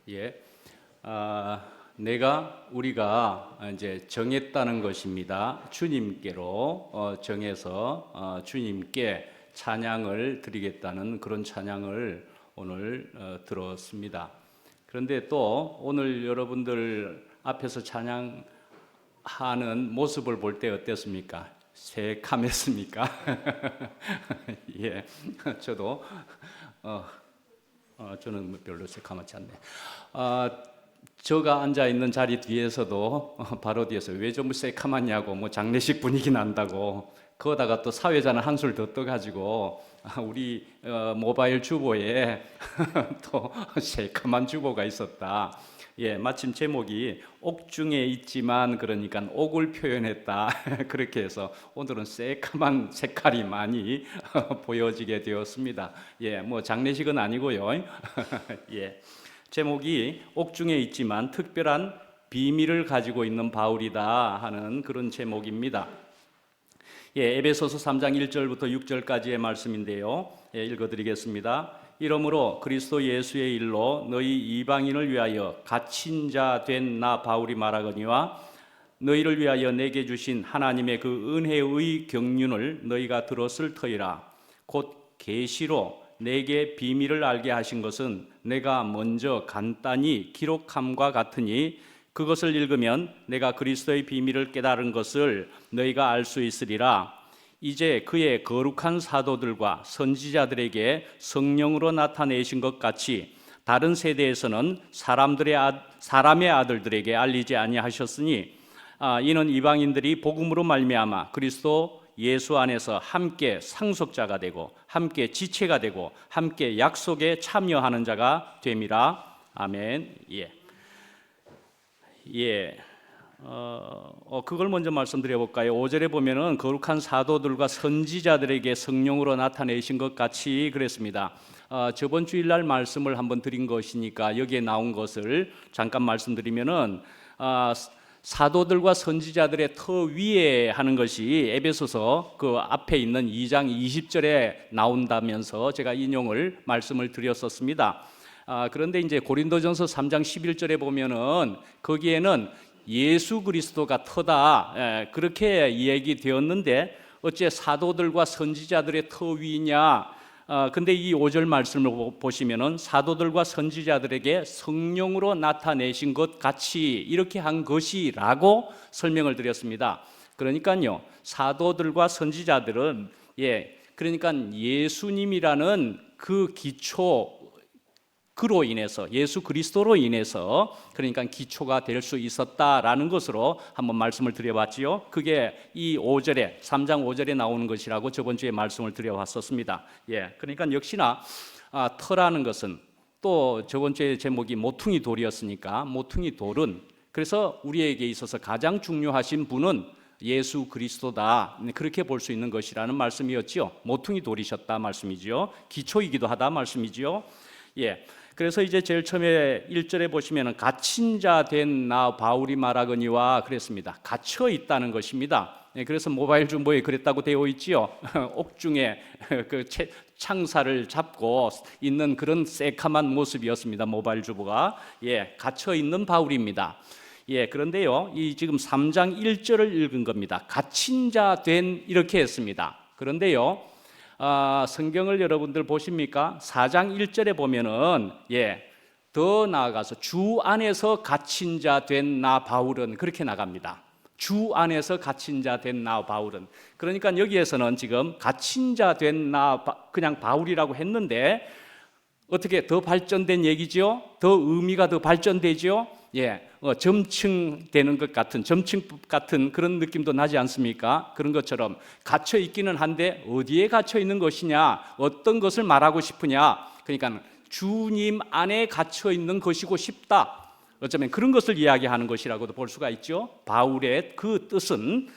예, 내가 우리가 이제 정했다는 것입니다. 주님께로 정해서 주님께 찬양을 드리겠다는 그런 찬양을 오늘 들었습니다. 그런데 또 오늘 여러분들 앞에서 찬양하는 모습을 볼 때 어땠습니까? 새카맸습니까? 예, 저도 저는 별로 새카맣지 않네. 저가 앉아 있는 자리 뒤에서도 바로 뒤에서 왜 전부 새카맣냐고, 뭐 장례식 분위기 난다고, 거기다가 또 사회자는 한술 더 떠가지고 우리 모바일 주보에 또 새카만 주보가 있었다. 예, 마침 제목이 옥중에 있지만 그러니까 옥을 표현했다. 그렇게 해서 오늘은 새카만 색깔이 많이 보여지게 되었습니다. 예, 뭐 장례식은 아니고요. 예, 제목이 옥중에 있지만 특별한 비밀을 가지고 있는 바울이다 하는 그런 제목입니다. 예, 에베소서 3장 1절부터 6절까지의 말씀인데요. 예, 읽어드리겠습니다. 이러므로 그리스도 예수의 일로 너희 이방인을 위하여 갇힌 자 된 나 바울이 말하거니와 너희를 위하여 내게 주신 하나님의 그 은혜의 경륜을 너희가 들었을 터이라. 곧 계시로 내게 비밀을 알게 하신 것은 내가 먼저 간단히 기록함과 같으니 그것을 읽으면 내가 그리스도의 비밀을 깨달은 것을 너희가 알 수 있으리라. 이제 그의 거룩한 사도들과 선지자들에게 성령으로 나타내신 것 같이 다른 세대에서는 사람의 아들들에게 알리지 아니하셨으니 이는 이방인들이 복음으로 말미암아 그리스도 예수 안에서 함께 상속자가 되고 함께 지체가 되고 함께 약속에 참여하는 자가 됨이라. 아멘. 예. 그걸 먼저 말씀드려 볼까요? 5절에 보면은 거룩한 사도들과 선지자들에게 성령으로 나타내신 것 같이 그랬습니다. 저번 주일날 말씀을 한번 드린 것이니까 여기에 나온 것을 잠깐 말씀드리면은 사도들과 선지자들의 터 위에 하는 것이 에베소서 그 앞에 있는 2장 20절에 나온다면서 제가 말씀을 드렸었습니다. 그런데 이제 고린도전서 3장 11절에 보면은 거기에는 예수 그리스도가 터다, 그렇게 얘기되었는데 어째 사도들과 선지자들의 터 위냐? 근데 이 5절 말씀을 보시면은 사도들과 선지자들에게 성령으로 나타내신 것 같이 이렇게 한 것이라고 설명을 드렸습니다. 그러니까요, 사도들과 선지자들은 그러니까 예수님이라는 그 기초 그로 인해서 예수 그리스도로 인해서 그러니까 기초가 될 수 있었다라는 것으로 한번 말씀을 드려봤지요. 그게 이 5절에 3장 5절에 나오는 것이라고 저번 주에 말씀을 드려왔었습니다. 그러니까 역시나 터라는 것은 또 저번 주에 제목이 모퉁이 돌이었으니까 모퉁이 돌은 그래서 우리에게 있어서 가장 중요하신 분은 예수 그리스도다, 그렇게 볼 수 있는 것이라는 말씀이었지요. 모퉁이 돌이셨다 말씀이지요. 기초이기도 하다 말씀이지요. 그래서 이제 제일 처음에 1절에 보시면은 갇힌 자 된 나 바울이 말하거니와 그랬습니다. 갇혀 있다는 것입니다. 그래서 모바일 중보에 그랬다고 되어 있지요. 옥중에 그 창사를 잡고 있는 그런 새카만 모습이었습니다. 모바일 주보가 갇혀 있는 바울입니다. 그런데요, 이 지금 3장 1절을 읽은 겁니다. 갇힌 자 된 이렇게 했습니다. 그런데요, 성경을 여러분들 보십니까? 4장 1절에 보면은 더 나아가서 주 안에서 갇힌 자 된 나 바울은 그렇게 나갑니다. 주 안에서 갇힌 자 된 나 바울은, 그러니까 여기에서는 지금 갇힌 자 된 나 그냥 바울이라고 했는데 어떻게 더 발전된 얘기죠? 더 의미가 더 발전되죠? 점층되는 것 같은, 점층법 같은 그런 느낌도 나지 않습니까? 그런 것처럼 갇혀 있기는 한데 어디에 갇혀 있는 것이냐, 어떤 것을 말하고 싶으냐, 그러니까 주님 안에 갇혀 있는 것이고 싶다, 어쩌면 그런 것을 이야기하는 것이라고도 볼 수가 있죠. 바울의 그 뜻은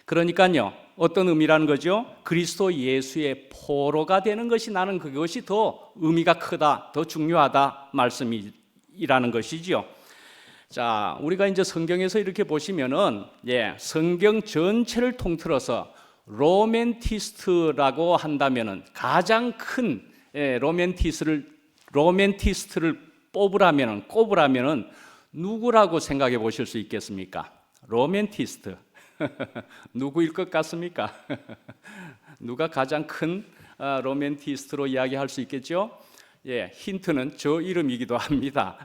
그러니까요, 어떤 의미라는 거죠? 그리스도 예수의 포로가 되는 것이, 나는 그것이 더 의미가 크다, 더 중요하다 말씀이라는 것이지요. 자, 우리가 이제 성경에서 이렇게 보시면은 성경 전체를 통틀어서 로맨티스트라고 한다면은 가장 큰 로맨티스트를 꼽으라면은 누구라고 생각해 보실 수 있겠습니까? 로맨티스트. 누구일 것 같습니까? 누가 가장 큰 로맨티스트로 이야기할 수 있겠죠? 예, 힌트는 저 이름이기도 합니다.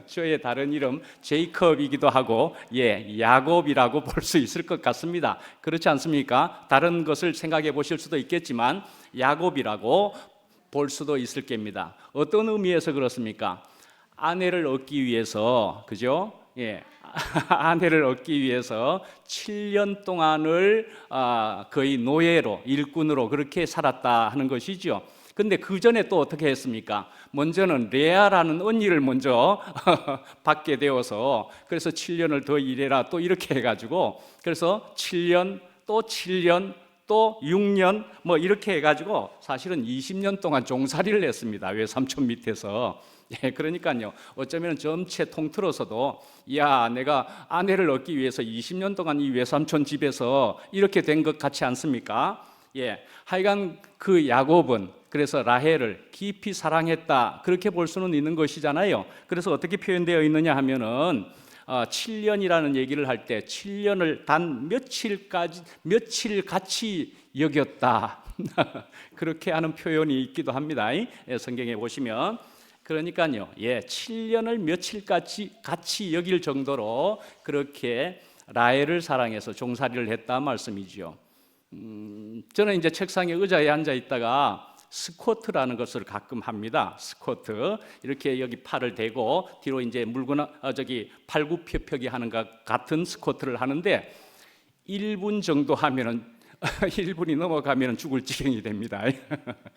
저의 다른 이름 제이컵이기도 하고, 예, 야곱이라고 볼 수 있을 것 같습니다. 그렇지 않습니까? 다른 것을 생각해 보실 수도 있겠지만 야곱이라고 볼 수도 있을 겁니다. 어떤 의미에서 그렇습니까? 아내를 얻기 위해서, 그죠? 예, 아내를 얻기 위해서 7년 동안을 거의 노예로, 일꾼으로 그렇게 살았다 하는 것이죠. 근데 그 전에 또 어떻게 했습니까? 먼저는 레아라는 언니를 먼저 받게 되어서, 그래서 7년을 더 일해라 또 이렇게 해가지고, 그래서 7년 또 7년 또 6년 뭐 이렇게 해가지고 사실은 20년 동안 종살이를 했습니다. 외삼촌 밑에서. 예, 그러니까요. 어쩌면 전체 통틀어서도 야, 내가 아내를 얻기 위해서 20년 동안 이 외삼촌 집에서 이렇게 된 것 같지 않습니까? 예, 하여간 그 야곱은 그래서 라헬을 깊이 사랑했다, 그렇게 볼 수는 있는 것이잖아요. 그래서 어떻게 표현되어 있느냐 하면은 7년이라는 얘기를 할 때 7년을 단 며칠 같이 여겼다 그렇게 하는 표현이 있기도 합니다. 성경에 보시면. 그러니까요, 예, 7년을 며칠까지 같이 여길 정도로 그렇게 라헬을 사랑해서 종살이를 했다 말씀이죠. 저는 이제 책상에 의자에 앉아 있다가 스쿼트라는 것을 가끔 합니다. 스쿼트, 이렇게 여기 팔을 대고 뒤로 이제 물구나 팔굽혀펴기 하는 것 같은 스쿼트를 하는데 1분 정도 하면은 1분이 넘어가면 죽을 지경이 됩니다.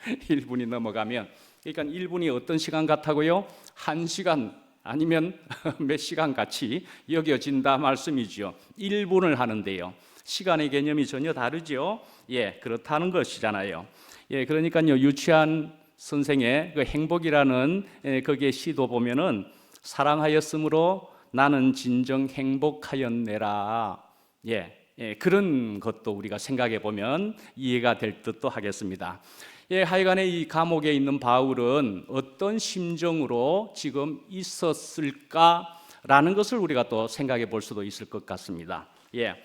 1분이 넘어가면, 그러니까 1분이 어떤 시간 같다고요? 1시간 아니면 몇 시간 같이 여겨진다 말씀이죠. 1분을 하는데요, 시간의 개념이 전혀 다르죠. 예, 그렇다는 것이잖아요. 예, 그러니까요, 유치한 선생의 그 행복이라는 거기에 시도 보면은 사랑하였으므로 나는 진정 행복하였네라. 예, 그런 것도 우리가 생각해 보면 이해가 될 듯도 하겠습니다. 예, 하여간에 이 감옥에 있는 바울은 어떤 심정으로 지금 있었을까라는 것을 우리가 또 생각해 볼 수도 있을 것 같습니다. 예.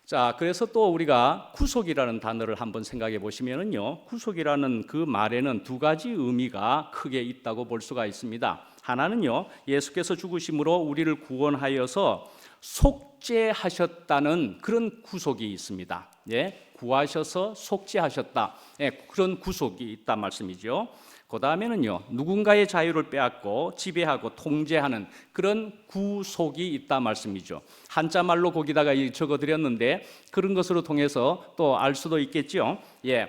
자, 그래서 또 우리가 구속이라는 단어를 한번 생각해 보시면은요, 구속이라는 그 말에는 두 가지 의미가 크게 있다고 볼 수가 있습니다. 하나는요, 예수께서 죽으심으로 우리를 구원하여서 속죄하셨다는 그런 구속이 있습니다. 예, 구하셔서 속죄하셨다. 예, 그런 구속이 있단 말씀이죠. 그 다음에는요, 누군가의 자유를 빼앗고 지배하고 통제하는 그런 구속이 있다 말씀이죠. 한자 말로 거기다가 적어드렸는데 그런 것으로 통해서 또 알 수도 있겠죠. 예,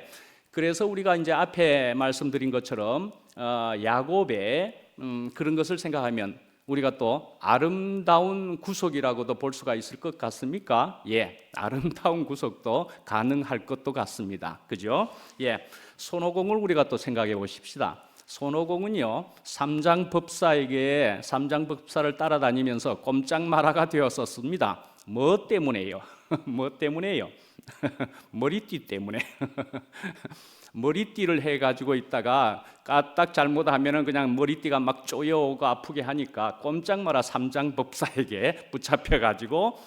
그래서 우리가 이제 앞에 말씀드린 것처럼 야곱의 그런 것을 생각하면 우리가 또 아름다운 구속이라고도 볼 수가 있을 것 같습니까? 예, 아름다운 구속도 가능할 것도 같습니다. 그죠? 예, 손오공을 우리가 또 생각해 보십시다. 손오공은요, 삼장법사에게 삼장법사를 따라다니면서 꼼짝마라가 되었었습니다. 뭐 때문에요? 뭐 때문에요? 머리띠 때문에. 머리띠를 해가지고 있다가 까딱 잘못하면은 그냥 머리띠가 막 쪼여오고 아프게 하니까 꼼짝마라 삼장법사에게 붙잡혀가지고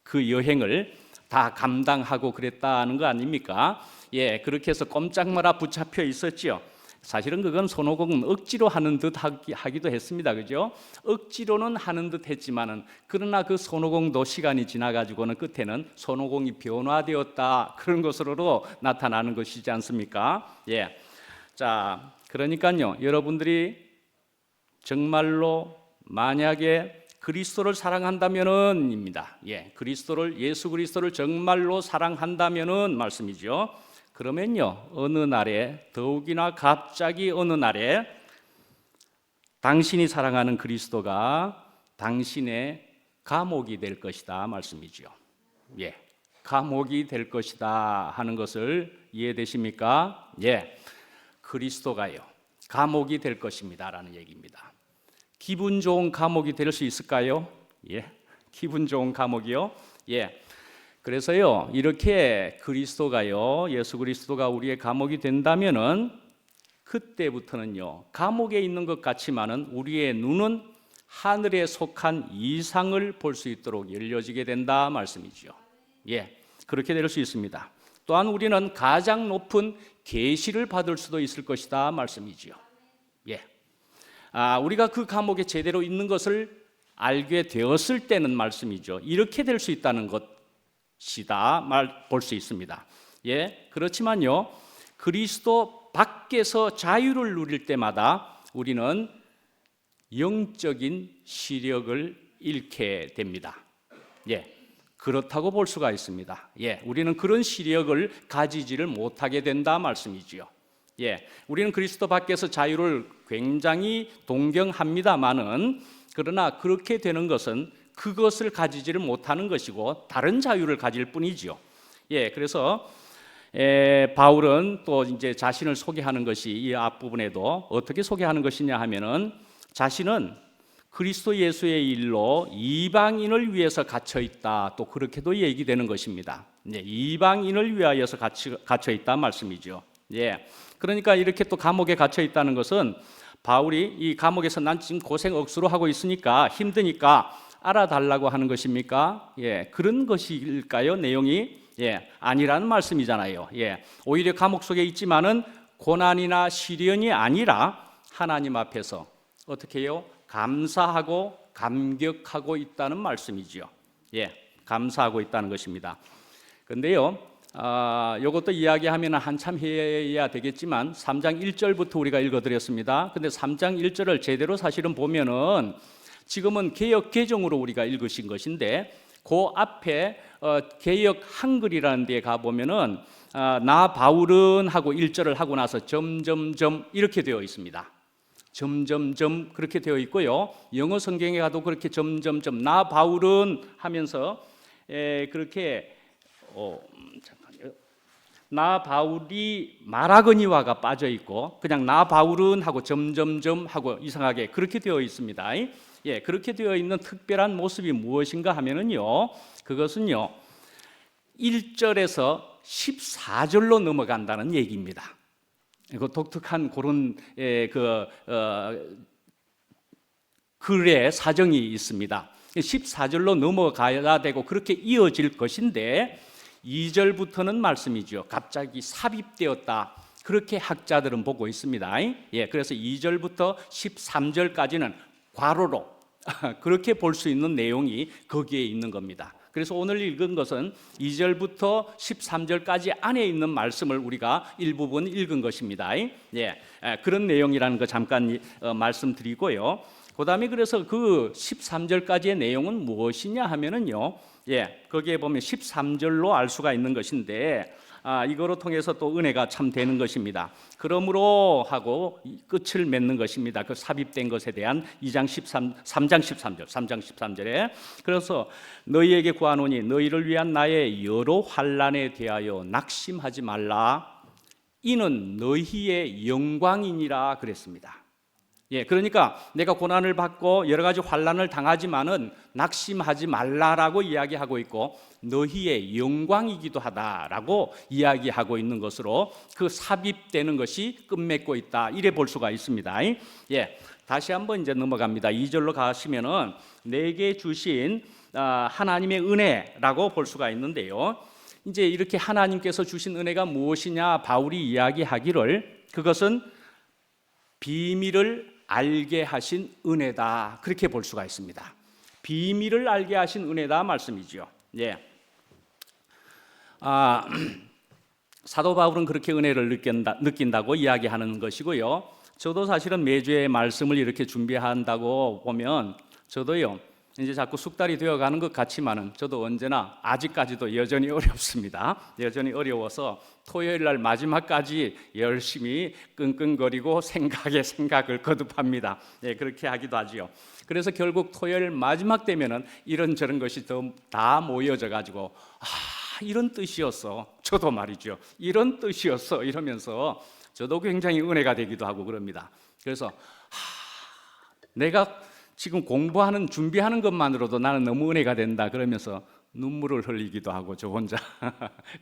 그 여행을 다 감당하고 그랬다는 거 아닙니까? 예, 그렇게 해서 꼼짝마라 붙잡혀 있었지요. 사실은 그건 손오공은 억지로 하는 듯 하기도 했습니다. 그죠? 억지로는 하는 듯 했지만은, 그러나 그 손오공도 시간이 지나가지고는 끝에는 손오공이 변화되었다, 그런 것으로 나타나는 것이지 않습니까? 예. 자, 그러니까요, 여러분들이 정말로 만약에 그리스도를 사랑한다면은입니다. 예, 예수 그리스도를 정말로 사랑한다면은 말씀이죠. 그러면요, 어느 날에, 더욱이나 갑자기 어느 날에 당신이 사랑하는 그리스도가 당신의 감옥이 될 것이다 말씀이죠. 예, 감옥이 될 것이다 하는 것을 이해되십니까? 예, 그리스도가요, 감옥이 될 것입니다라는 얘기입니다. 기분 좋은 감옥이 될 수 있을까요? 예, 기분 좋은 감옥이요? 예. 그래서요, 이렇게 그리스도가요, 예수 그리스도가 우리의 감옥이 된다면은 그때부터는요, 감옥에 있는 것 같지만은 우리의 눈은 하늘에 속한 이상을 볼 수 있도록 열려지게 된다 말씀이죠. 예, 그렇게 될 수 있습니다. 또한 우리는 가장 높은 계시를 받을 수도 있을 것이다 말씀이지요. 예, 우리가 그 감옥에 제대로 있는 것을 알게 되었을 때는 말씀이죠. 이렇게 될 수 있다는 것이다 볼 수 있습니다. 예, 그렇지만요, 그리스도 밖에서 자유를 누릴 때마다 우리는 영적인 시력을 잃게 됩니다. 예, 그렇다고 볼 수가 있습니다. 예, 우리는 그런 시력을 가지지를 못하게 된다 말씀이지요. 예, 우리는 그리스도 밖에서 자유를 굉장히 동경합니다만은, 그러나 그렇게 되는 것은 그것을 가지지를 못하는 것이고 다른 자유를 가질 뿐이지요. 예, 그래서 바울은 또 이제 자신을 소개하는 것이 이 앞부분에도 어떻게 소개하는 것이냐 하면은, 자신은 그리스도 예수의 일로 이방인을 위해서 갇혀 있다, 또 그렇게도 얘기되는 것입니다. 네, 이방인을 위하여서 갇혀 있다 말씀이죠. 예, 그러니까 이렇게 또 감옥에 갇혀 있다는 것은 바울이 이 감옥에서 난 지금 고생 억수로 하고 있으니까 힘드니까 알아달라고 하는 것입니까? 예, 그런 것일까요? 내용이 아니라는 말씀이잖아요. 예, 오히려 감옥 속에 있지만은 고난이나 시련이 아니라 하나님 앞에서 어떻게 해요? 감사하고 감격하고 있다는 말씀이지요. 예, 감사하고 있다는 것입니다. 근데요, 이것도 이야기하면 한참 해야 되겠지만 3장 1절부터 우리가 읽어드렸습니다. 근데 3장 1절을 제대로 사실은 보면은 지금은 개역 개정으로 우리가 읽으신 것인데, 그 앞에 개역 한글이라는 데에 가보면은 나 바울은 하고 1절을 하고 나서 점점점 이렇게 되어 있습니다. 점점점 그렇게 되어 있고요, 영어 성경에 가도 그렇게 점점점 나 바울은 하면서 그렇게 잠깐요, 나 바울이 말하거니와가 빠져 있고 그냥 나 바울은 하고 점점점 하고 이상하게 그렇게 되어 있습니다. 예, 그렇게 되어 있는 특별한 모습이 무엇인가 하면은요, 그것은요 1절에서 14절로 넘어간다는 얘기입니다. 그 독특한 그런 글의 사정이 있습니다. 14절로 넘어가야 되고 그렇게 이어질 것인데 2절부터는 말씀이죠, 갑자기 삽입되었다, 그렇게 학자들은 보고 있습니다. 예, 그래서 2절부터 13절까지는 괄호로 그렇게 볼 수 있는 내용이 거기에 있는 겁니다. 그래서 오늘 읽은 것은 2절부터 13절까지 안에 있는 말씀을 우리가 일부분 읽은 것입니다. 예, 그런 내용이라는 거 잠깐 말씀드리고요. 그다음에 그래서 그 13절까지의 내용은 무엇이냐 하면은요, 예, 거기에 보면 13절로 알 수가 있는 것인데, 이거로 통해서 또 은혜가 참 되는 것입니다. 그러므로 하고 끝을 맺는 것입니다. 그 삽입된 것에 대한 3장 13절에 그래서 너희에게 구하노니 너희를 위한 나의 여러 환난에 대하여 낙심하지 말라, 이는 너희의 영광이니라 그랬습니다. 예, 그러니까 내가 고난을 받고 여러 가지 환난을 당하지만은 낙심하지 말라라고 이야기하고 있고, 너희의 영광이기도 하다라고 이야기하고 있는 것으로 그 삽입되는 것이 끝맺고 있다, 이래 볼 수가 있습니다. 예, 다시 한번 이제 넘어갑니다. 2절로 가시면은 내게 주신 하나님의 은혜라고 볼 수가 있는데요, 이제 이렇게 하나님께서 주신 은혜가 무엇이냐 바울이 이야기하기를, 그것은 비밀을 알게 하신 은혜다, 그렇게 볼 수가 있습니다. 비밀을 알게 하신 은혜다 말씀이죠. 예. 사도 바울은 그렇게 은혜를 느낀다고 이야기하는 것이고요. 저도 사실은 매주의 말씀을 이렇게 준비한다고 보면 저도요, 이제 자꾸 숙달이 되어가는 것 같지만은 저도 언제나 아직까지도 여전히 어렵습니다. 여전히 어려워서 토요일 날 마지막까지 열심히 끙끙거리고 생각을 거듭합니다. 예, 그렇게 하기도 하지요. 그래서 결국 토요일 마지막 되면은 이런저런 것이 다 모여져 가지고 이런 뜻이었어, 저도 말이죠, 이런 뜻이었어 이러면서 저도 굉장히 은혜가 되기도 하고 그럽니다. 그래서 내가 지금 공부하는 준비하는 것만으로도 나는 너무 은혜가 된다 그러면서 눈물을 흘리기도 하고 저 혼자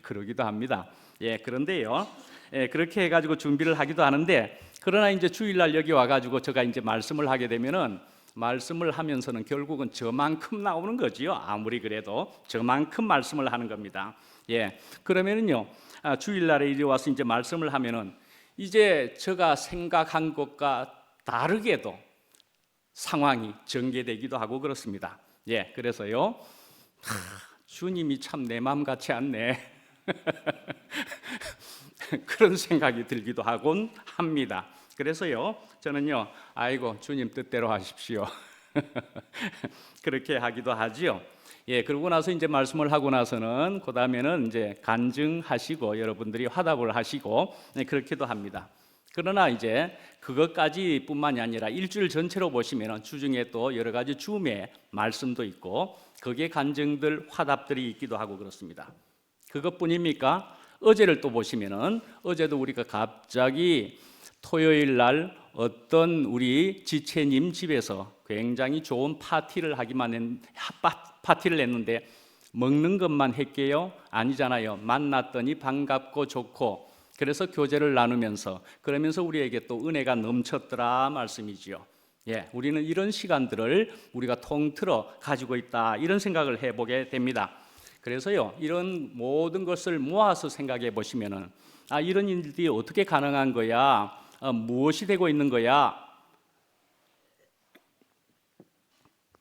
그러기도 합니다. 예, 그런데요, 예, 그렇게 해가지고 준비를 하기도 하는데, 그러나 이제 주일날 여기 와가지고 제가 이제 말씀을 하게 되면은 말씀을 하면서는 결국은 저만큼 나오는 거지요. 아무리 그래도 저만큼 말씀을 하는 겁니다. 예, 그러면은요, 주일날에 이리 와서 이제 말씀을 하면은 이제 제가 생각한 것과 다르게도 상황이 전개되기도 하고 그렇습니다. 예, 그래서요, 주님이 참 내 마음 같지 않네. 그런 생각이 들기도 하곤 합니다. 그래서요, 저는요, 아이고, 주님 뜻대로 하십시오. 그렇게 하기도 하지요. 예, 그러고 나서 이제 말씀을 하고 나서는 그 다음에는 이제 간증하시고 여러분들이 화답을 하시고 그렇게도 합니다. 그러나 이제 그것까지뿐만이 아니라 일주일 전체로 보시면 주중에 또 여러 가지 줌의 말씀도 있고 거기에 간증들, 화답들이 있기도 하고 그렇습니다. 그것뿐입니까? 어제를 또 보시면은 어제도 우리가 갑자기 토요일 날 어떤 우리 지체님 집에서 굉장히 좋은 파티를 파티를 했는데 먹는 것만 했게요? 아니잖아요. 만났더니 반갑고 좋고 그래서 교제를 나누면서 그러면서 우리에게 또 은혜가 넘쳤더라 말씀이지요. 예, 우리는 이런 시간들을 우리가 통틀어 가지고 있다 이런 생각을 해보게 됩니다. 그래서요, 이런 모든 것을 모아서 생각해 보시면은 이런 일들이 어떻게 가능한 거야? 무엇이 되고 있는 거야?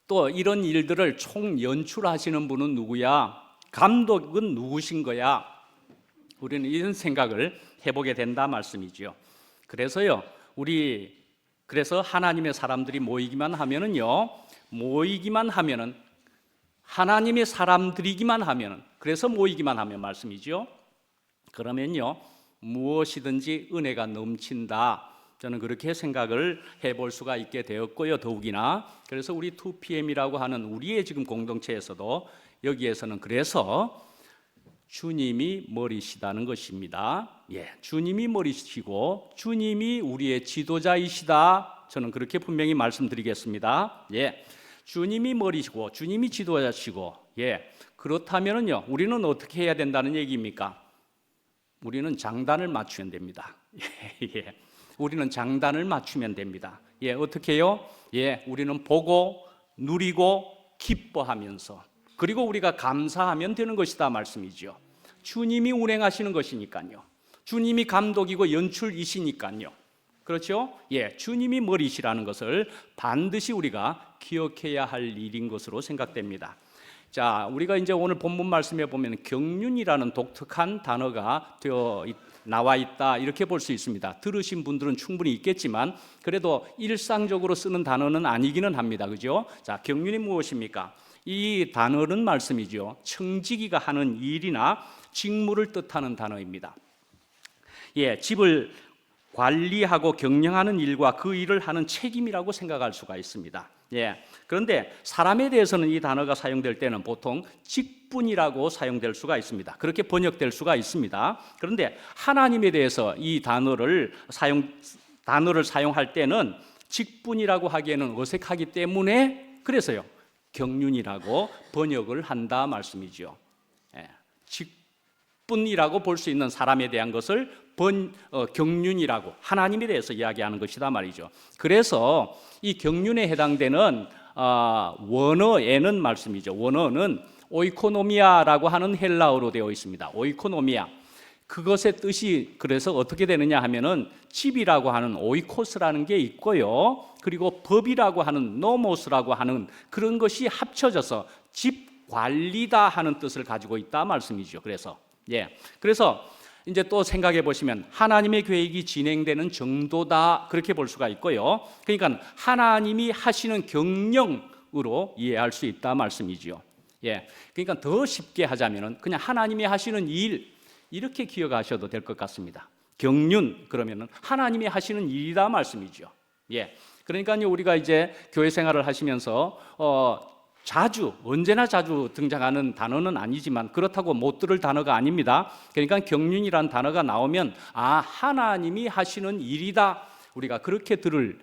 또 이런 일들을 총 연출하시는 분은 누구야? 감독은 누구신 거야? 우리는 이런 생각을 해보게 된다 말씀이죠. 그래서요, 그래서 하나님의 사람들이 모이기만 하면은 하나님의 사람들이기만 하면 그래서 모이기만 하면 말씀이죠. 그러면요, 무엇이든지 은혜가 넘친다. 저는 그렇게 생각을 해볼 수가 있게 되었고요. 더욱이나 그래서 우리 2PM이라고 하는 우리의 지금 공동체에서도 여기에서는 그래서 주님이 머리시다는 것입니다. 예, 주님이 머리시고 주님이 우리의 지도자이시다. 저는 그렇게 분명히 말씀드리겠습니다. 예, 주님이 머리시고 주님이 지도자시고 예, 그렇다면은요, 우리는 어떻게 해야 된다는 얘기입니까? 우리는 장단을 맞추면 됩니다. 예, 우리는 장단을 맞추면 됩니다. 예, 어떻게 해요? 예, 우리는 보고 누리고 기뻐하면서 그리고 우리가 감사하면 되는 것이다 말씀이죠. 주님이 운행하시는 것이니까요. 주님이 감독이고 연출이시니까요. 그렇죠? 예, 주님이 머리시라는 것을 반드시 우리가 기억해야 할 일인 것으로 생각됩니다. 자, 우리가 이제 오늘 본문 말씀에 보면 경륜이라는 독특한 단어가 나와 있다 이렇게 볼 수 있습니다. 들으신 분들은 충분히 있겠지만 그래도 일상적으로 쓰는 단어는 아니기는 합니다. 그죠? 자, 경륜이 무엇입니까? 이 단어는 말씀이죠. 청지기가 하는 일이나 직무를 뜻하는 단어입니다. 예, 집을 관리하고 경영하는 일과 그 일을 하는 책임이라고 생각할 수가 있습니다. 예, 그런데 사람에 대해서는 이 단어가 사용될 때는 보통 직분이라고 사용될 수가 있습니다. 그렇게 번역될 수가 있습니다. 그런데 하나님에 대해서 이 단어를 사용할 때는 직분이라고 하기에는 어색하기 때문에 그래서요, 경륜이라고 번역을 한다 말씀이죠. 예, 직분이라고 볼 수 있는 사람에 대한 것을 경륜이라고 하나님에 대해서 이야기하는 것이다 말이죠. 그래서 이 경륜에 해당되는 원어에는 말씀이죠. 원어는 오이코노미아라고 하는 헬라어로 되어 있습니다. 오이코노미아. 그것의 뜻이 그래서 어떻게 되느냐 하면은 집이라고 하는 오이코스라는 게 있고요. 그리고 법이라고 하는 노모스라고 하는 그런 것이 합쳐져서 집 관리다 하는 뜻을 가지고 있다 말씀이죠. 그래서 그래서 이제 또 생각해 보시면 하나님의 계획이 진행되는 정도다 그렇게 볼 수가 있고요. 그러니까 하나님이 하시는 경영으로 이해할 수 있다 말씀이죠. 예, 그러니까 더 쉽게 하자면은 그냥 하나님이 하시는 일 이렇게 기억하셔도 될 것 같습니다. 경륜 그러면은 하나님이 하시는 일이다 말씀이죠. 예, 그러니까요 우리가 이제 교회 생활을 하시면서 언제나 자주 등장하는 단어는 아니지만 그렇다고 못 들을 단어가 아닙니다. 그러니까 경륜이라는 단어가 나오면 하나님이 하시는 일이다. 우리가 그렇게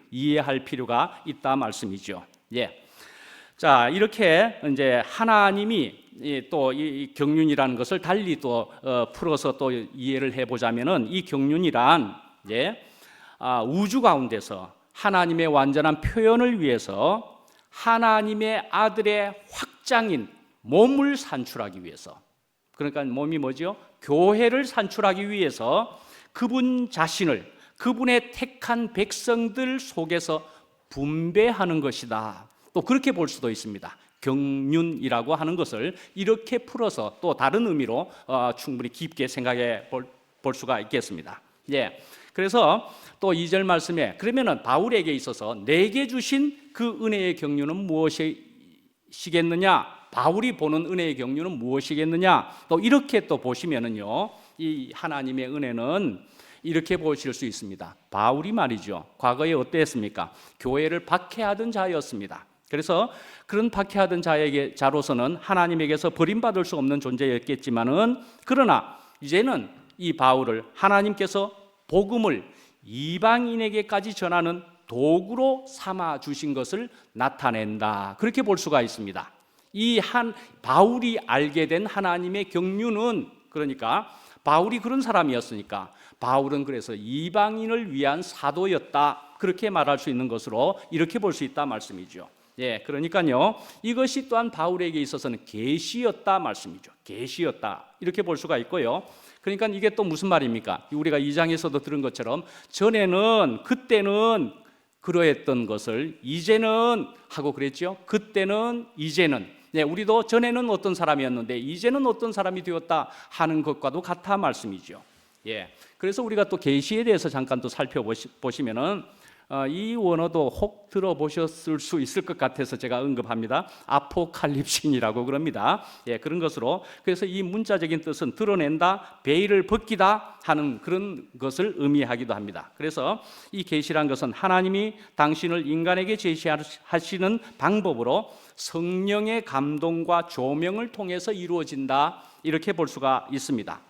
이해할 필요가 있다 말씀이죠. 예. 자, 이렇게 이제 하나님이 또 이 경륜이라는 것을 달리 또 풀어서 또 이해를 해보자면은 이 경륜이란 우주 가운데서 하나님의 완전한 표현을 위해서 하나님의 아들의 확장인 몸을 산출하기 위해서, 그러니까 몸이 뭐죠? 교회를 산출하기 위해서 그분 자신을 그분의 택한 백성들 속에서 분배하는 것이다. 또 그렇게 볼 수도 있습니다. 경륜이라고 하는 것을 이렇게 풀어서 또 다른 의미로 충분히 깊게 생각해 볼 수가 있겠습니다. 예. 그래서 또 2절 말씀에 그러면은 바울에게 있어서 내게 주신 그 은혜의 경륜은 무엇이겠느냐? 바울이 보는 은혜의 경륜은 무엇이겠느냐? 또 이렇게 또 보시면은요, 이 하나님의 은혜는 이렇게 보실 수 있습니다. 바울이 말이죠, 과거에 어땠습니까? 교회를 박해하던 자였습니다. 그래서 그런 박해하던 자로서는 하나님에게서 버림받을 수 없는 존재였겠지만은, 그러나 이제는 이 바울을 하나님께서 복음을 이방인에게까지 전하는 도구로 삼아 주신 것을 나타낸다. 그렇게 볼 수가 있습니다. 바울이 알게 된 하나님의 경륜은, 그러니까 바울이 그런 사람이었으니까 바울은 그래서 이방인을 위한 사도였다. 그렇게 말할 수 있는 것으로 이렇게 볼 수 있다 말씀이죠. 예, 그러니까요, 이것이 또한 바울에게 있어서는 계시였다 말씀이죠. 계시였다 이렇게 볼 수가 있고요. 그러니까 이게 또 무슨 말입니까? 우리가 2장에서도 들은 것처럼 전에는, 그때는 그러했던 것을 이제는 하고 그랬죠. 그때는, 이제는. 네, 우리도 전에는 어떤 사람이었는데 이제는 어떤 사람이 되었다 하는 것과도 같아 말씀이죠. 예, 그래서 우리가 또 계시에 대해서 잠깐 또 살펴보시면은 이 원어도 혹 들어보셨을 수 있을 것 같아서 제가 언급합니다. 아포칼립신이라고 그럽니다. 예, 그런 것으로, 그래서 이 문자적인 뜻은 드러낸다, 베일을 벗기다 하는 그런 것을 의미하기도 합니다. 그래서 이 계시란 것은 하나님이 당신을 인간에게 제시하시는 방법으로 성령의 감동과 조명을 통해서 이루어진다, 이렇게 볼 수가 있습니다.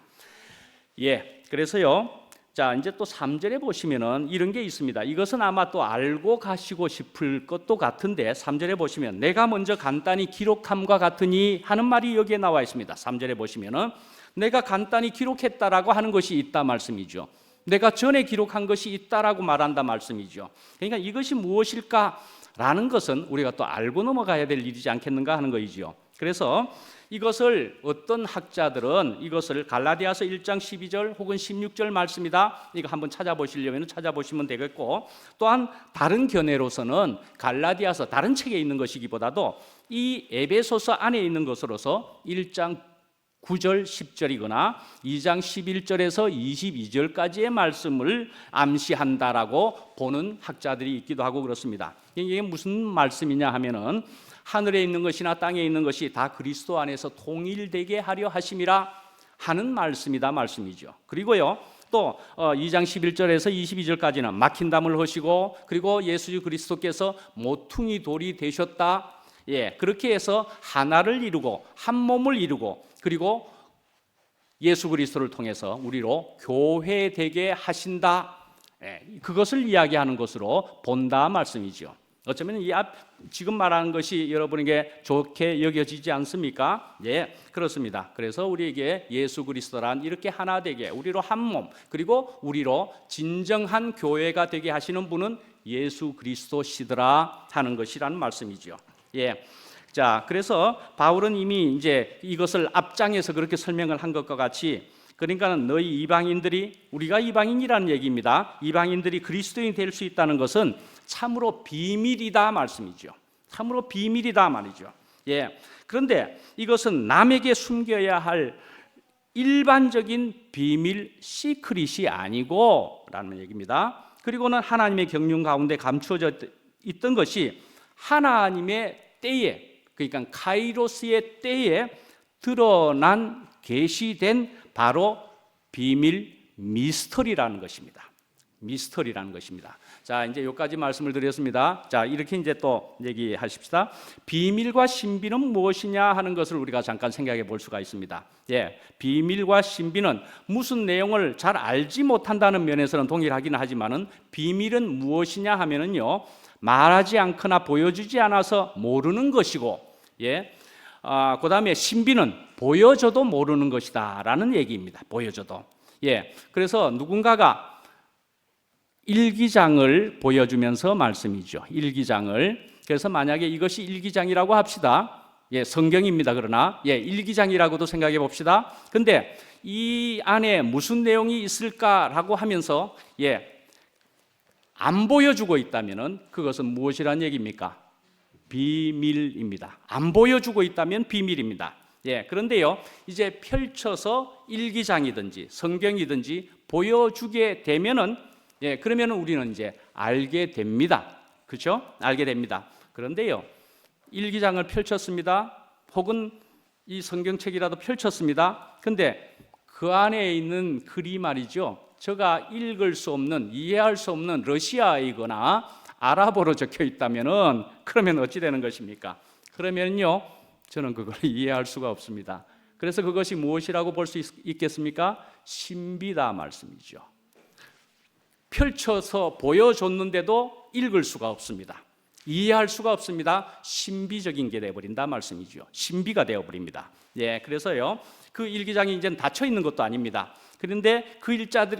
예, 그래서요, 자, 이제 또 3절에 보시면은 이런 게 있습니다. 이것은 아마 또 알고 가시고 싶을 것도 같은데, 3절에 보시면 내가 먼저 간단히 기록함과 같으니 하는 말이 여기에 나와 있습니다. 3절에 보시면은 내가 간단히 기록했다라고 하는 것이 있다 말씀이죠. 내가 전에 기록한 것이 있다라고 말한다 말씀이죠. 그러니까 이것이 무엇일까라는 것은 우리가 또 알고 넘어가야 될 일이지 않겠는가 하는 거이죠. 그래서 이것을 어떤 학자들은 이것을 갈라디아서 1장 12절 혹은 16절 말씀이다, 이거 한번 찾아보시려면 찾아보시면 되겠고, 또한 다른 견해로서는 갈라디아서 다른 책에 있는 것이기보다도 이 에베소서 안에 있는 것으로서 1장 9절 10절이거나 2장 11절에서 22절까지의 말씀을 암시한다라고 보는 학자들이 있기도 하고 그렇습니다. 이게 무슨 말씀이냐 하면은 하늘에 있는 것이나 땅에 있는 것이 다 그리스도 안에서 통일되게 하려 하심이라 하는 말씀이다 말씀이죠. 그리고요, 또 2장 11절에서 22절까지는 막힌 담을 하시고, 그리고 예수 그리스도께서 모퉁이 돌이 되셨다. 예, 그렇게 해서 하나를 이루고 한 몸을 이루고, 그리고 예수 그리스도를 통해서 우리로 교회되게 하신다. 예, 그것을 이야기하는 것으로 본다 말씀이죠. 어쩌면 지금 말하는 것이 여러분에게 좋게 여겨지지 않습니까? 예, 그렇습니다. 그래서 우리에게 예수 그리스도란 이렇게 하나 되게, 우리로 한 몸, 그리고 우리로 진정한 교회가 되게 하시는 분은 예수 그리스도시더라 하는 것이라는 말씀이죠. 예. 자, 그래서 바울은 이미 이제 이것을 앞장에서 그렇게 설명을 한 것과 같이, 그러니까는 너희 이방인들이, 우리가 이방인이라는 얘기입니다. 이방인들이 그리스도인이 될 수 있다는 것은 참으로 비밀이다 말씀이죠. 참으로 비밀이다 말이죠. 예. 그런데 이것은 남에게 숨겨야 할 일반적인 비밀, 시크릿이 아니고 라는 얘기입니다. 그리고는 하나님의 경륜 가운데 감추어져 있던 것이 하나님의 때에, 그러니까 카이로스의 때에 드러난, 계시된 바로 비밀, 미스터리라는 것입니다. 미스터리라는 것입니다. 자, 이제 여기까지 말씀을 드렸습니다. 자, 이렇게 이제 또 얘기하십시다. 비밀과 신비는 무엇이냐 하는 것을 우리가 잠깐 생각해 볼 수가 있습니다. 예, 비밀과 신비는 무슨 내용을 잘 알지 못한다는 면에서는 동일하긴 하지만은, 비밀은 무엇이냐 하면은요, 말하지 않거나 보여주지 않아서 모르는 것이고, 예, 그 다음에 신비는 보여줘도 모르는 것이다라는 얘기입니다. 보여줘도. 예, 그래서 누군가가 일기장을 보여주면서 말씀이죠. 일기장을. 그래서 만약에 이것이 일기장이라고 합시다. 예, 성경입니다. 그러나 예, 일기장이라고도 생각해 봅시다. 근데 이 안에 무슨 내용이 있을까라고 하면서 예, 안 보여주고 있다면은 그것은 무엇이란 얘기입니까? 비밀입니다. 안 보여주고 있다면 비밀입니다. 예, 그런데요, 이제 펼쳐서 일기장이든지 성경이든지 보여주게 되면은 예, 그러면은 우리는 이제 알게 됩니다. 그렇죠? 알게 됩니다. 그런데요, 일기장을 펼쳤습니다. 혹은 이 성경책이라도 펼쳤습니다. 근데 그 안에 있는 글이 말이죠, 제가 읽을 수 없는, 이해할 수 없는 러시아어이거나 아랍어로 적혀 있다면은 그러면 어찌 되는 것입니까? 그러면요, 저는 그걸 이해할 수가 없습니다. 그래서 그것이 무엇이라고 볼 수 있겠습니까? 신비다 말씀이죠. 펼쳐서 보여줬는데도 읽을 수가 없습니다. 이해할 수가 없습니다. 신비적인 게 되어버린다 말씀이죠. 신비가 되어버립니다. 예, 그래서요, 그 일기장이 이제 닫혀 있는 것도 아닙니다. 그런데 그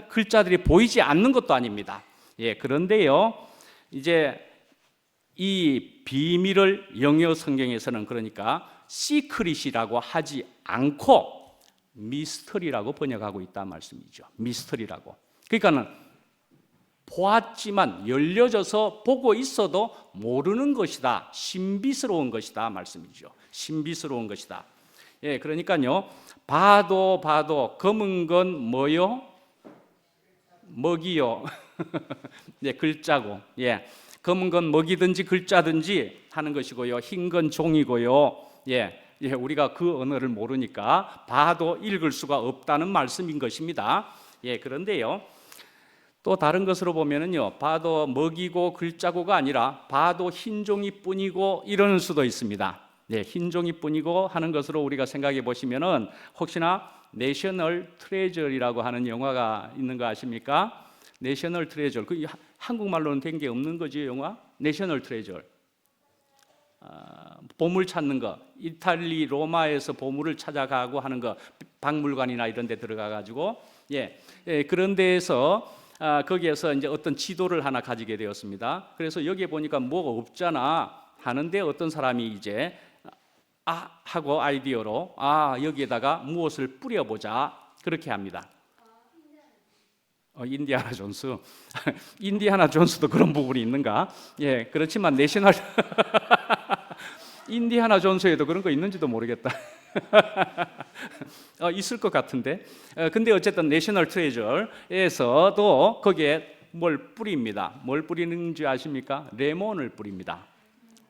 글자들이 보이지 않는 것도 아닙니다. 예, 그런데요, 이제 이 비밀을 영어 성경에서는 그러니까 시크릿이라고 하지 않고 미스터리라고 번역하고 있다 말씀이죠. 미스터리라고. 그러니까는 보았지만 열려져서 보고 있어도 모르는 것이다. 신비스러운 것이다 말씀이죠. 신비스러운 것이다. 예, 그러니까요, 봐도 검은 건 뭐요? 먹이요. 예, 글자고. 예, 검은 건 먹이든지 글자든지 하는 것이고요. 흰 건 종이고요. 예, 우리가 그 언어를 모르니까 봐도 읽을 수가 없다는 말씀인 것입니다. 예, 그런데요, 또 다른 것으로 보면은요, 봐도 먹이고 글자고가 아니라 봐도 흰 종이뿐이고 이러는 수도 있습니다. 네, 흰 종이뿐이고 하는 것으로 우리가 생각해 보시면은 혹시나 내셔널 트레저리라고 하는 영화가 있는 거 아십니까? 내셔널 트레저. 그 한국말로는 된 게 없는 거지, 영화? 내셔널 트레저. 보물 찾는 거. 이탈리 로마에서 보물을 찾아가고 하는 거, 박물관이나 이런 데 들어가 가지고 그런 데에서 거기에서 이제 어떤 지도를 하나 가지게 되었습니다. 그래서 여기에 보니까 뭐가 없잖아 하는데 어떤 사람이 이제 하고 아이디어로 여기에다가 무엇을 뿌려보자 그렇게 합니다. 인디아나 존스. 인디아나 존스도 그런 부분이 있는가? 예, 그렇지만 내셔널 인디아나 존스에도 그런 거 있는지도 모르겠다. 있을 것 같은데. 근데 어쨌든 내셔널 트레저에서도 거기에 뭘 뿌립니다. 뭘 뿌리는지 아십니까? 레몬을 뿌립니다.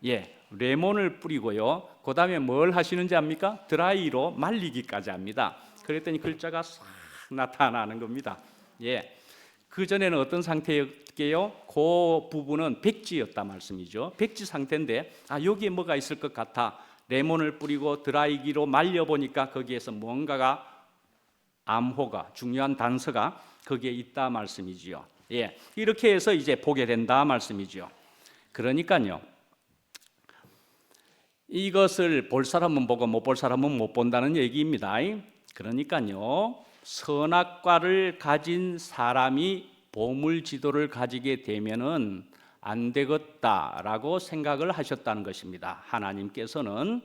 예, 레몬을 뿌리고요. 그 다음에 뭘 하시는지 압니까? 드라이로 말리기까지 합니다. 그랬더니 글자가 싹 나타나는 겁니다. 예, 그 전에는 어떤 상태였게요? 그 부분은 백지였다 말씀이죠. 백지 상태인데 여기에 뭐가 있을 것 같아. 레몬을 뿌리고 드라이기로 말려보니까 거기에서 뭔가가 암호가, 중요한 단서가 거기에 있다 말씀이지요. 예, 이렇게 해서 이제 보게 된다 말씀이죠. 그러니까요, 이것을 볼 사람은 보고 못 볼 사람은 못 본다는 얘기입니다. 그러니까요, 선악과를 가진 사람이 보물 지도를 가지게 되면은 안 되겠다라고 생각을 하셨다는 것입니다. 하나님께서는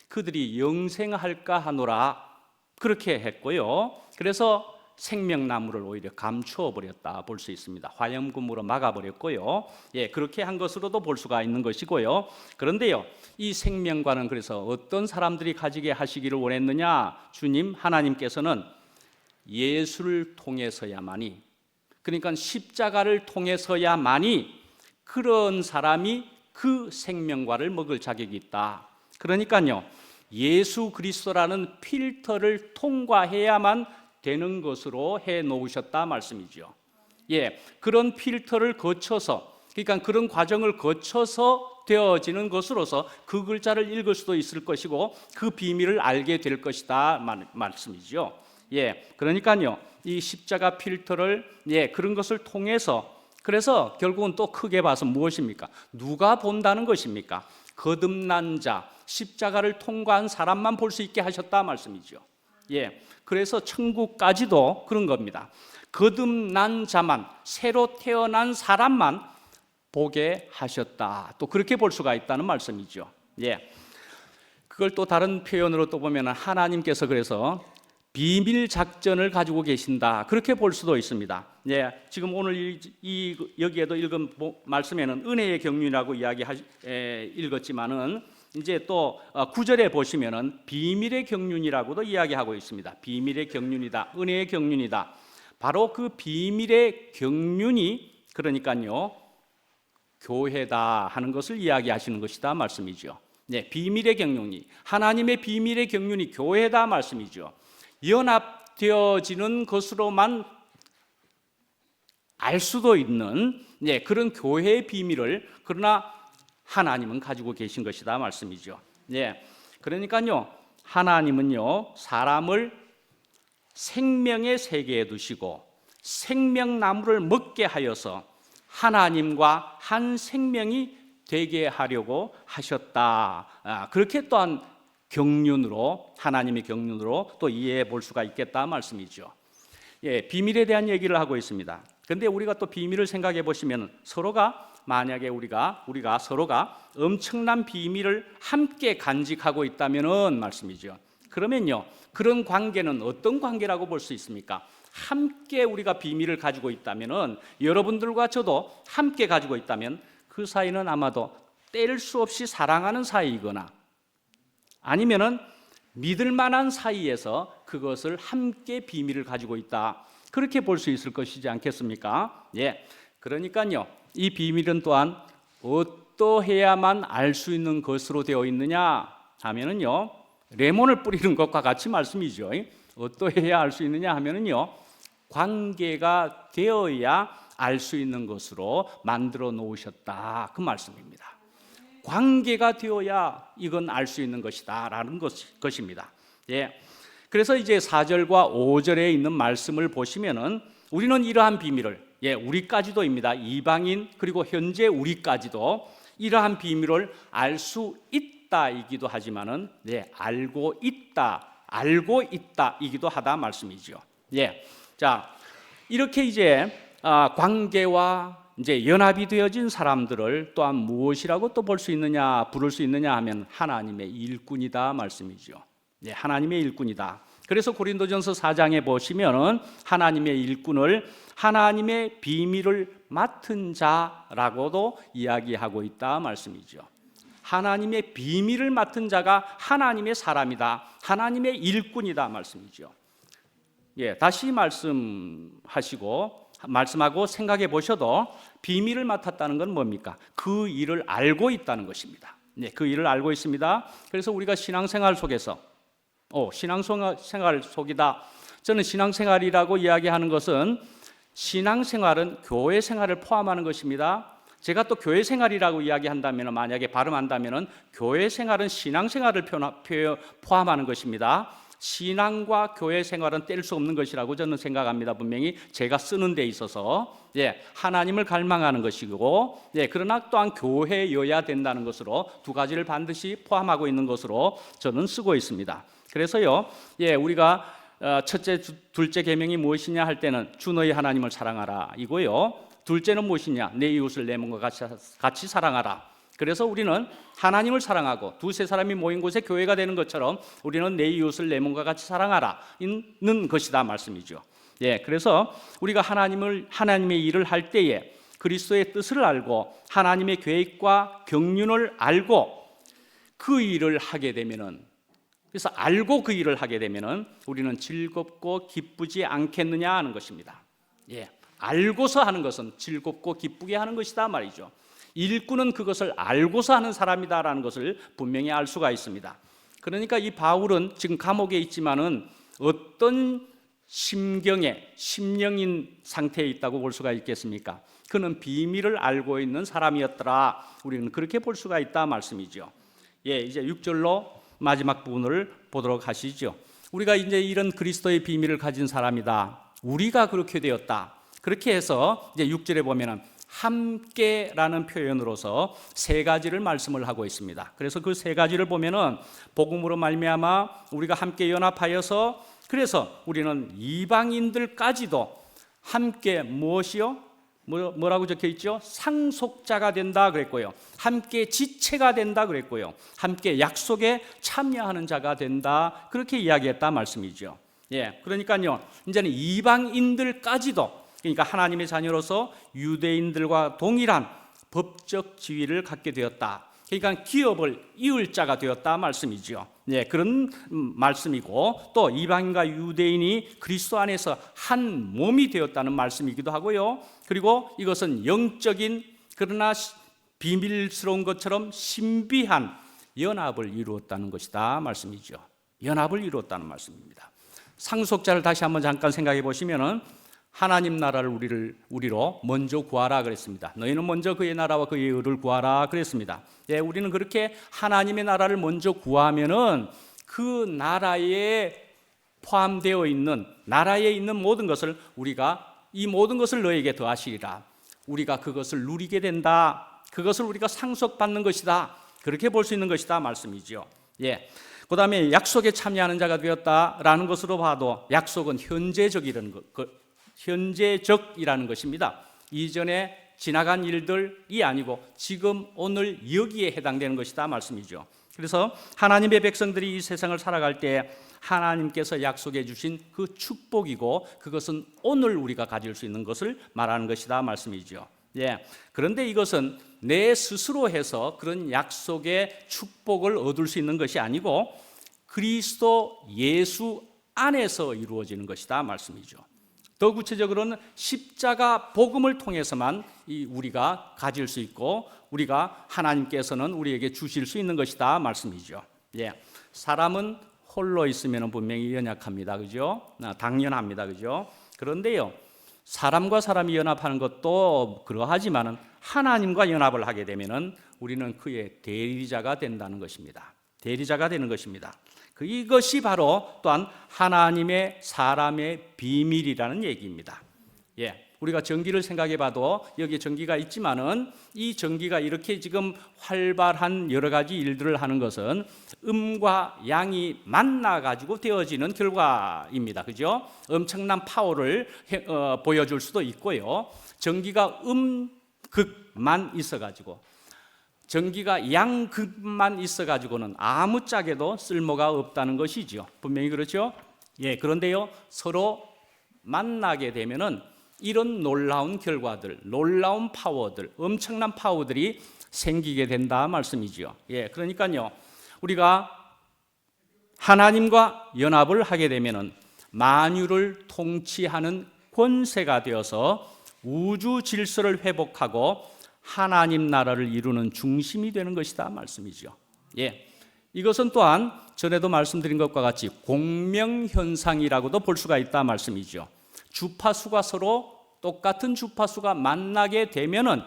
그들이 영생할까 하노라 그렇게 했고요. 그래서 생명나무를 오히려 감추어 버렸다 볼 수 있습니다. 화염금으로 막아 버렸고요. 예, 그렇게 한 것으로도 볼 수가 있는 것이고요. 그런데요, 이 생명과는 그래서 어떤 사람들이 가지게 하시기를 원했느냐? 주님 하나님께서는 예수를 통해서야만이, 그러니까 십자가를 통해서야만이 그런 사람이 그 생명과를 먹을 자격이 있다. 그러니까요, 예수 그리스도라는 필터를 통과해야만 되는 것으로 해 놓으셨다 말씀이죠. 예, 그런 필터를 거쳐서, 그러니까 그런 과정을 거쳐서 되어지는 것으로서 그 글자를 읽을 수도 있을 것이고 그 비밀을 알게 될 것이다 말씀이죠. 예, 그러니까요, 이 십자가 필터를 그런 것을 통해서, 그래서 결국은 또 크게 봐서 무엇입니까? 누가 본다는 것입니까? 거듭난 자, 십자가를 통과한 사람만 볼 수 있게 하셨다 말씀이죠. 예, 그래서 천국까지도 그런 겁니다. 거듭난 자만, 새로 태어난 사람만 보게 하셨다. 또 그렇게 볼 수가 있다는 말씀이죠. 예. 그걸 또 다른 표현으로 또 보면 하나님께서 그래서 비밀 작전을 가지고 계신다. 그렇게 볼 수도 있습니다. 예. 지금 오늘 여기에도 읽은 말씀에는 은혜의 경륜이라고 읽었지만은 이제 또 9절에 보시면은 비밀의 경륜이라고도 이야기하고 있습니다. 비밀의 경륜이다. 은혜의 경륜이다. 바로 그 비밀의 경륜이 그러니까요. 교회다 하는 것을 이야기하시는 것이다 말씀이죠. 네, 비밀의 경륜이 하나님의 비밀의 경륜이 교회다 말씀이죠. 연합되어지는 것으로만 알 수도 있는 그런 교회의 비밀을 그러나 하나님은 가지고 계신 것이다 말씀이죠. 그러니까요 하나님은요 사람을 생명의 세계에 두시고 생명나무를 먹게 하여서 하나님과 한 생명이 되게 하려고 하셨다. 그렇게 또한 경륜으로 하나님의 경륜으로 또 이해해 볼 수가 있겠다 말씀이죠. 비밀에 대한 얘기를 하고 있습니다. 그런데 우리가 또 비밀을 생각해 보시면 서로가 만약에 우리가 서로가 엄청난 비밀을 함께 간직하고 있다면은 말씀이죠. 그러면요 그런 관계는 어떤 관계라고 볼 수 있습니까? 함께 우리가 비밀을 가지고 있다면은 여러분들과 저도 함께 가지고 있다면 그 사이는 아마도 뗄 수 없이 사랑하는 사이이거나 아니면은 믿을 만한 사이에서 그것을 함께 비밀을 가지고 있다. 그렇게 볼 수 있을 것이지 않겠습니까? 그러니까요. 이 비밀은 또한 어떠해야만 알 수 있는 것으로 되어 있느냐 하면은요. 레몬을 뿌리는 것과 같이 말씀이죠. 어떠해야 알 수 있느냐 하면은요. 관계가 되어야 알 수 있는 것으로 만들어 놓으셨다. 그 말씀입니다. 관계가 되어야 이건 알 수 있는 것이다라는 것입니다. 그래서 이제 4절과 5절에 있는 말씀을 보시면은 우리는 이러한 비밀을 우리까지도입니다. 이방인 그리고 현재 우리까지도 이러한 비밀을 알 수 있다이기도 하지만은 알고 있다이기도 하다 말씀이죠. 자, 이렇게 이제 관계와 이제 연합이 되어진 사람들을 또한 무엇이라고 또 볼 수 있느냐, 부를 수 있느냐 하면 하나님의 일꾼이다 말씀이죠. 하나님의 일꾼이다. 그래서 고린도전서 4장에 보시면은 하나님의 일꾼을 하나님의 비밀을 맡은 자라고도 이야기하고 있다 말씀이죠. 하나님의 비밀을 맡은 자가 하나님의 사람이다. 하나님의 일꾼이다 말씀이죠. 다시 말씀하고 생각해 보셔도 비밀을 맡았다는 건 뭡니까? 그 일을 알고 있다는 것입니다. 그 일을 알고 있습니다. 그래서 우리가 신앙생활 속에서 신앙생활 속이다. 저는 신앙생활이라고 이야기하는 것은 신앙생활은 교회 생활을 포함하는 것입니다. 제가 또 교회 생활이라고 이야기한다면 만약에 발음한다면 교회 생활은 신앙생활을 포함하는 것입니다. 신앙과 교회 생활은 뗄 수 없는 것이라고 저는 생각합니다. 분명히 제가 쓰는 데 있어서 하나님을 갈망하는 것이고 그러나 또한 교회여야 된다는 것으로 두 가지를 반드시 포함하고 있는 것으로 저는 쓰고 있습니다. 그래서요 우리가 첫째, 둘째 계명이 무엇이냐 할 때는 주 너희 하나님을 사랑하라 이고요. 둘째는 무엇이냐? 내 이웃을 내 몸과 같이 사랑하라. 그래서 우리는 하나님을 사랑하고 두세 사람이 모인 곳에 교회가 되는 것처럼 우리는 내 이웃을 내 몸과 같이 사랑하라 있는 것이다 말씀이죠. 그래서 우리가 하나님의 일을 할 때에 그리스도의 뜻을 알고 하나님의 계획과 경륜을 알고 그 일을 하게 되면은 그래서 알고 그 일을 하게 되면은 우리는 즐겁고 기쁘지 않겠느냐 하는 것입니다. 알고서 하는 것은 즐겁고 기쁘게 하는 것이다 말이죠. 일꾼은 그것을 알고서 하는 사람이다라는 것을 분명히 알 수가 있습니다. 그러니까 이 바울은 지금 감옥에 있지만은 어떤 심령인 상태에 있다고 볼 수가 있겠습니까? 그는 비밀을 알고 있는 사람이었더라. 우리는 그렇게 볼 수가 있다 말씀이죠. 이제 6절로 마지막 부분을 보도록 하시죠. 우리가 이제 이런 그리스도의 비밀을 가진 사람이다. 우리가 그렇게 되었다. 그렇게 해서 이제 6절에 보면은 함께라는 표현으로서 세 가지를 말씀을 하고 있습니다. 그래서 그 세 가지를 보면은 복음으로 말미암아 우리가 함께 연합하여서 그래서 우리는 이방인들까지도 함께 무엇이요? 뭐라고 적혀 있죠? 상속자가 된다 그랬고요. 함께 지체가 된다 그랬고요. 함께 약속에 참여하는 자가 된다. 그렇게 이야기했다 말씀이죠. 예, 그러니까요. 이제는 이방인들까지도, 그러니까 하나님의 자녀로서 유대인들과 동일한 법적 지위를 갖게 되었다. 그러니까 기업을 이을 자가 되었다 말씀이죠. 예, 그런 말씀이고, 또 이방인과 유대인이 그리스도 안에서 한 몸이 되었다는 말씀이기도 하고요. 그리고 이것은 영적인 그러나 비밀스러운 것처럼 신비한 연합을 이루었다는 것이다 말씀이죠. 연합을 이루었다는 말씀입니다. 상속자를 다시 한번 잠깐 생각해 보시면은 하나님 나라를 우리로 먼저 구하라 그랬습니다. 너희는 먼저 그의 나라와 그의 의를 구하라 그랬습니다. 예, 우리는 그렇게 하나님의 나라를 먼저 구하면은 그 나라에 포함되어 있는, 나라에 있는 모든 것을 이 모든 것을 너에게 더하시리라. 우리가 그것을 누리게 된다. 그것을 우리가 상속받는 것이다. 그렇게 볼 수 있는 것이다 말씀이죠. 예. 그 다음에 약속에 참여하는 자가 되었다라는 것으로 봐도 약속은 현재적이라는 것입니다. 이전에 지나간 일들이 아니고 지금 오늘 여기에 해당되는 것이다 말씀이죠. 그래서 하나님의 백성들이 이 세상을 살아갈 때 하나님께서 약속해 주신 그 축복이고 그것은 오늘 우리가 가질 수 있는 것을 말하는 것이다 말씀이죠. 예. 그런데 이것은 내 스스로 해서 그런 약속의 축복을 얻을 수 있는 것이 아니고 그리스도 예수 안에서 이루어지는 것이다 말씀이죠. 더 구체적으로는 십자가 복음을 통해서만 우리가 가질 수 있고 우리가 하나님께서는 우리에게 주실 수 있는 것이다 말씀이죠. 예. 사람은 홀로 있으면 분명히 연약합니다. 그죠? 당연합니다. 그죠? 그런데요. 사람과 사람이 연합하는 것도 그러하지만은 하나님과 연합을 하게 되면은 우리는 그의 대리자가 된다는 것입니다. 대리자가 되는 것입니다. 이것이 바로 또한 하나님의 사람의 비밀이라는 얘기입니다. 예. 우리가 전기를 생각해 봐도 여기 전기가 있지만은 이 전기가 이렇게 지금 활발한 여러 가지 일들을 하는 것은 음과 양이 만나 가지고 되어지는 결과입니다. 그죠? 엄청난 파워를 보여줄 수도 있고요. 전기가 음극만 있어 가지고 전기가 양극만 있어 가지고는 아무짝에도 쓸모가 없다는 것이죠. 분명히 그렇죠? 예. 그런데요. 서로 만나게 되면은 이런 놀라운 결과들, 놀라운 파워들, 엄청난 파워들이 생기게 된다 말씀이죠. 예, 그러니까요, 우리가 하나님과 연합을 하게 되면은 만유를 통치하는 권세가 되어서 우주 질서를 회복하고 하나님 나라를 이루는 중심이 되는 것이다 말씀이죠. 예, 이것은 또한 전에도 말씀드린 것과 같이 공명현상이라고도 볼 수가 있다 말씀이죠. 주파수가 서로 똑같은 주파수가 만나게 되면은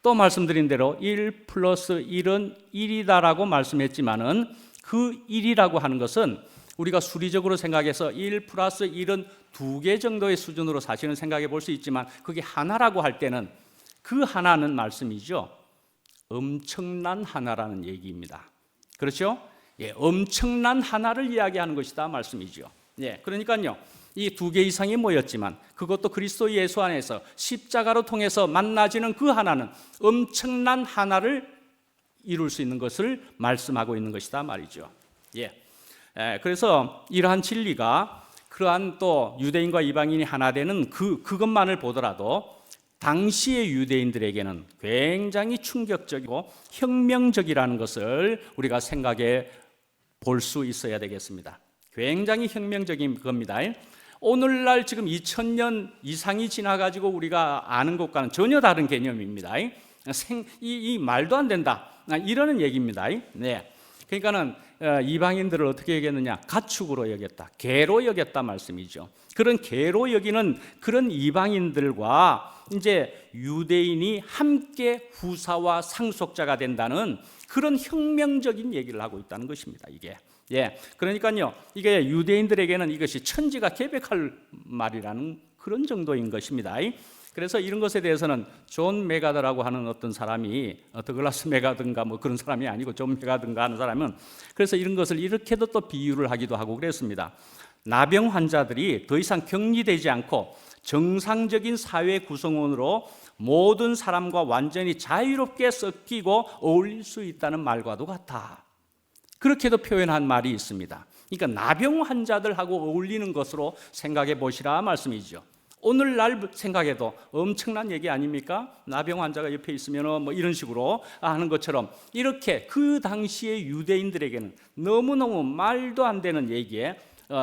또 말씀드린 대로 1 플러스 1은 1이다라고 말씀했지만은 그 1이라고 하는 것은 우리가 수리적으로 생각해서 1 플러스 1은 2개 정도의 수준으로 사실은 생각해 볼 수 있지만 그게 하나라고 할 때는 그 하나는 말씀이죠. 엄청난 하나라는 얘기입니다. 그렇죠? 예, 엄청난 하나를 이야기하는 것이다 말씀이죠. 예, 그러니까요. 이 2개 이상이 모였지만 그것도 그리스도 예수 안에서 십자가로 통해서 만나지는 그 하나는 엄청난 하나를 이룰 수 있는 것을 말씀하고 있는 것이다 말이죠. 예. 그래서 이러한 진리가 그러한 또 유대인과 이방인이 하나 되는 그것만을 보더라도 당시의 유대인들에게는 굉장히 충격적이고 혁명적이라는 것을 우리가 생각해 볼 수 있어야 되겠습니다. 굉장히 혁명적인 겁니다. 오늘날 지금 2000년 이상이 지나가지고 우리가 아는 것과는 전혀 다른 개념입니다. 이 말도 안 된다 이러는 얘기입니다. 네. 그러니까는 이방인들을 어떻게 여겼느냐? 가축으로 여겼다, 개로 여겼다 말씀이죠. 그런 개로 여기는 그런 이방인들과 이제 유대인이 함께 후사와 상속자가 된다는 그런 혁명적인 얘기를 하고 있다는 것입니다. 이게. 예, 그러니까요, 이게 유대인들에게는 이것이 천지가 개벽할 말이라는 그런 정도인 것입니다. 그래서 이런 것에 대해서는 존 메가더라고 하는 어떤 사람이 더글라스 메가든가 뭐 그런 사람이 아니고 존 메가든가 하는 사람은 그래서 이런 것을 이렇게도 또 비유를 하기도 하고 그랬습니다. 나병 환자들이 더 이상 격리되지 않고 정상적인 사회 구성원으로 모든 사람과 완전히 자유롭게 섞이고 어울릴 수 있다는 말과도 같아. 그렇게도 표현한 말이 있습니다. 그러니까 나병 환자들하고 어울리는 것으로 생각해 보시라 말씀이죠. 오늘날 생각해도 엄청난 얘기 아닙니까? 나병 환자가 옆에 있으면 뭐 이런 식으로 하는 것처럼, 이렇게 그 당시의 유대인들에게는 너무너무 말도 안 되는 얘기에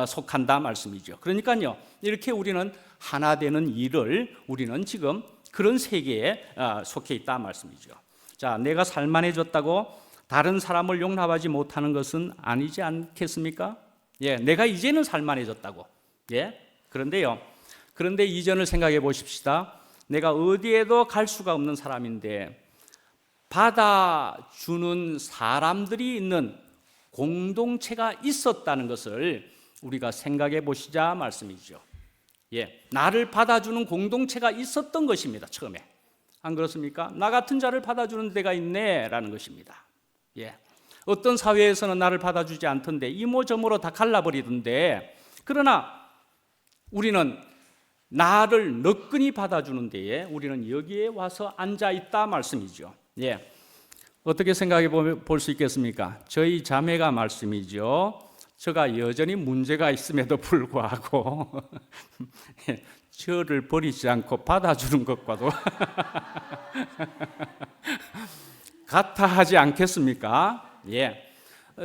속한다 말씀이죠. 그러니까요, 이렇게 우리는 하나 되는 일을 우리는 지금 그런 세계에 속해 있다 말씀이죠. 자, 내가 살만해졌다고 다른 사람을 용납하지 못하는 것은 아니지 않겠습니까? 예, 내가 이제는 살만해졌다고. 예, 그런데 이전을 생각해 보십시다. 내가 어디에도 갈 수가 없는 사람인데 받아주는 사람들이 있는 공동체가 있었다는 것을 우리가 생각해 보시자 말씀이죠. 예, 나를 받아주는 공동체가 있었던 것입니다. 처음에. 안 그렇습니까? 나 같은 자를 받아주는 데가 있네라는 것입니다. 예, 어떤 사회에서는 나를 받아주지 않던데 이모저모로 다 갈라버리던데, 그러나 우리는 나를 너끈히 받아주는 데에 우리는 여기에 와서 앉아 있다 말씀이죠. 예, 어떻게 생각해 볼 수 있겠습니까? 저희 자매가 말씀이죠. 저가 여전히 문제가 있음에도 불구하고 저를 버리지 않고 받아주는 것과도 같아 하지 않겠습니까? 예,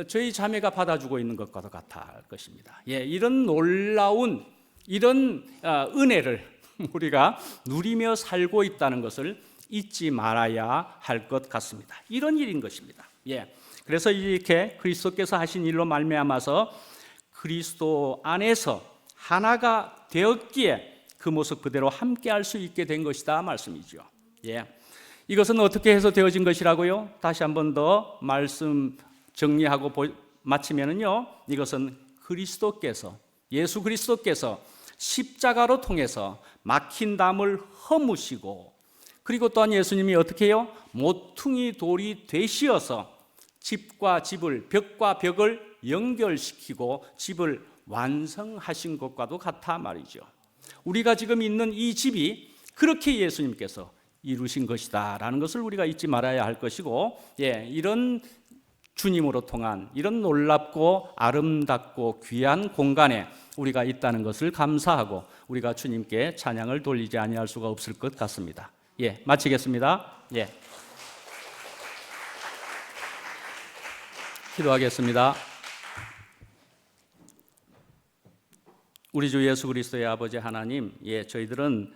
저희 자매가 받아주고 있는 것과도 같아 할 것입니다. 예, 이런 놀라운 이런 은혜를 우리가 누리며 살고 있다는 것을 잊지 말아야 할 것 같습니다. 이런 일인 것입니다. 예, 그래서 이렇게 그리스도께서 하신 일로 말미암아서 그리스도 안에서 하나가 되었기에 그 모습 그대로 함께할 수 있게 된 것이다 말씀이죠. 예, 이것은 어떻게 해서 되어진 것이라고요? 다시 한 번 더 말씀 정리하고 마치면은요, 이것은 그리스도께서, 예수 그리스도께서 십자가로 통해서 막힌 담을 허무시고, 그리고 또한 예수님이 어떻게 해요? 모퉁이 돌이 되시어서 집과 집을, 벽과 벽을 연결시키고 집을 완성하신 것과도 같아 말이죠. 우리가 지금 있는 이 집이 그렇게 예수님께서 이루신 것이다 라는 것을 우리가 잊지 말아야 할 것이고, 예, 이런 주님으로 통한 이런 놀랍고 아름답고 귀한 공간에 우리가 있다는 것을 감사하고 우리가 주님께 찬양을 돌리지 아니할 수가 없을 것 같습니다. 예, 마치겠습니다. 예, 기도하겠습니다. 우리 주 예수 그리스도의 아버지 하나님, 예, 저희들은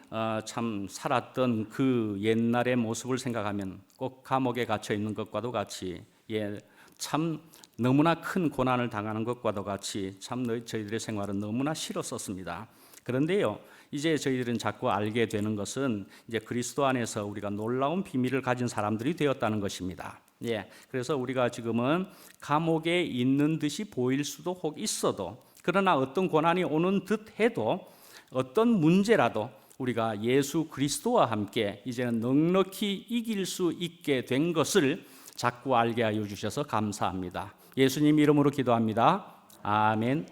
참 살았던 그 옛날의 모습을 생각하면 꼭 감옥에 갇혀 있는 것과도 같이, 예, 참 너무나 큰 고난을 당하는 것과도 같이 참 저희들의 생활은 너무나 싫었었습니다. 그런데요, 이제 저희들은 자꾸 알게 되는 것은 이제 그리스도 안에서 우리가 놀라운 비밀을 가진 사람들이 되었다는 것입니다. 예, 그래서 우리가 지금은 감옥에 있는 듯이 보일 수도 혹 있어도, 그러나 어떤 고난이 오는 듯 해도, 어떤 문제라도 우리가 예수 그리스도와 함께 이제는 넉넉히 이길 수 있게 된 것을 자꾸 알게 하여 주셔서 감사합니다. 예수님 이름으로 기도합니다. 아멘.